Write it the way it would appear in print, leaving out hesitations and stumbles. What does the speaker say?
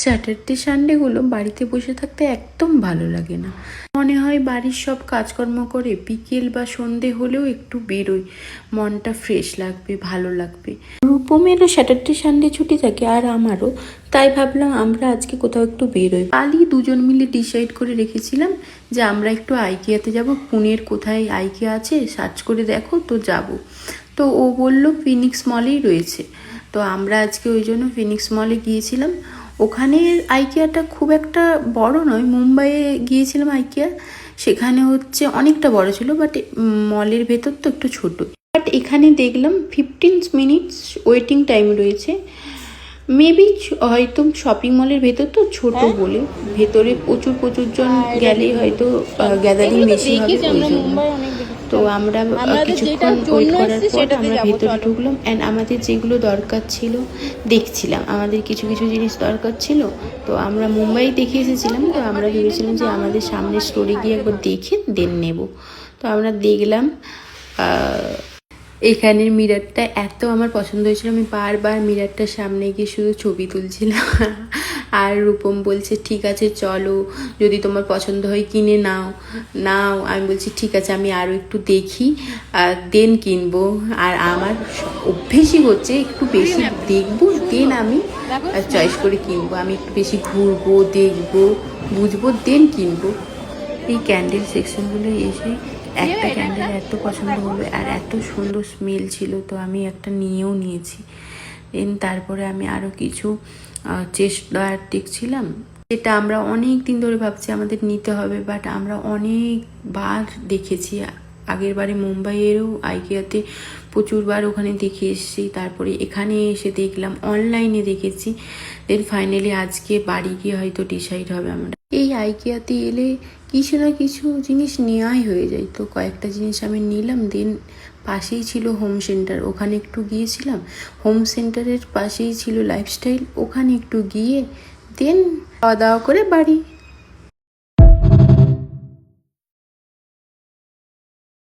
Saturday সানডেগুলো বাড়িতে বসে থাকতে একদম ভালো লাগে না। মনে হয় বাড়ির সব কাজকর্ম করে বিকেল বা সন্ধে হলেও একটু বেরোই, মনটা ফ্রেশ লাগবে, ভালো লাগবে। রূপমেরও স্যাটারডে সানডে ছুটি থাকে আর আমারও, তাই ভাবলাম আমরা আজকে কোথাও একটু বেরোই। কালই দুজন মিলে ডিসাইড করে রেখেছিলাম যে আমরা একটু আইকিয়াতে যাব। পুনের কোথায় আইকিয়া আছে সার্চ করে দেখো, তো যাব। তো ও বলল ফিনিক্স মলেই রয়েছে। তো আমরা আজকে ওই জন্য ফিনিক্স মলে গিয়েছিলাম। ওখানে আইকিয়াটা খুব একটা বড় নয়। মুম্বাইয়ে গিয়েছিলাম আইকিয়া, সেখানে হচ্ছে অনেকটা বড় ছিল, বাট মলের ভেতর তো একটু ছোট। বাট এখানে দেখলাম 15 মিনিটস ওয়েটিং টাইম রয়েছে। মেবি হয়তো শপিং মলের ভেতর তো ছোট বলে ভেতরে প্রচুর জন গেলেই হয়তো গ্যাদারিং বেশি হবে ওই জন্য। তো আমরা কিছুক্ষণ ওয়েট করার পর আমরা ভেতরে ঢুকলাম অ্যান্ড আমাদের যেগুলো দরকার ছিল দেখছিলাম। আমাদের কিছু জিনিস দরকার ছিল, তো আমরা মুম্বাই দেখে এসেছিলাম। তো আমরা ভেবেছিলাম যে আমাদের সামনের স্টোরে গিয়ে একবার দেখে দেন নেব। তো আমরা দেখলাম এখানের মিররটা এত আমার পছন্দ হয়েছিল, আমি বারবার মিররটার সামনে গিয়ে শুধু ছবি তুলছিলাম। আর রূপম বলছে ঠিক আছে চলো, যদি তোমার পছন্দ হয় কিনে নাও। আমি বলছি ঠিক আছে, আমি আরও একটু দেখি দেন কিনবো। আর আমার অভ্যেসই হচ্ছে একটু বেশি দেখবো দেন আমি চয়েস করে কিনবো। আমি একটু বেশি ঘুরবো, দেখবো, বুঝবো, দেন কিনবো। এই ক্যান্ডেল সেকশনগুলো এসে একটা ক্যান্ডেল এত পছন্দ হলো আর এত সুন্দর স্মেল ছিল, তো আমি একটা নিয়েও নিয়েছি। দেন তারপরে আমি আরও কিছু চেষ্টা দেখছিলাম, যেটা আমরা অনেক দিন ধরে ভাবছি আমাদের নিতে হবে, বাট আমরা অনেকবার দেখেছি। আগের বারে মুম্বাইয়েরও আইকিয়াতে প্রচুরবার ওখানে দেখে এসেছি, তারপরে এখানে এসে দেখলাম, অনলাইনে দেখেছি। দেন ফাইনালি আজকে বাড়ি গিয়ে হয়তো ডিসাইড হবে আমরা। এই আইকিয়াতে এলে কিছু না কিছু জিনিস নেওয়াই হয়ে যায়, তো কয়েকটা জিনিস আমি নিলাম। দেন পাশেই ছিল হোম সেন্টার, ওখানে একটু গিয়েছিলাম। হোম সেন্টারের পাশেই ছিল লাইফস্টাইল, ওখানে একটু গিয়ে দেন খাওয়া দাওয়া করে বাড়ি।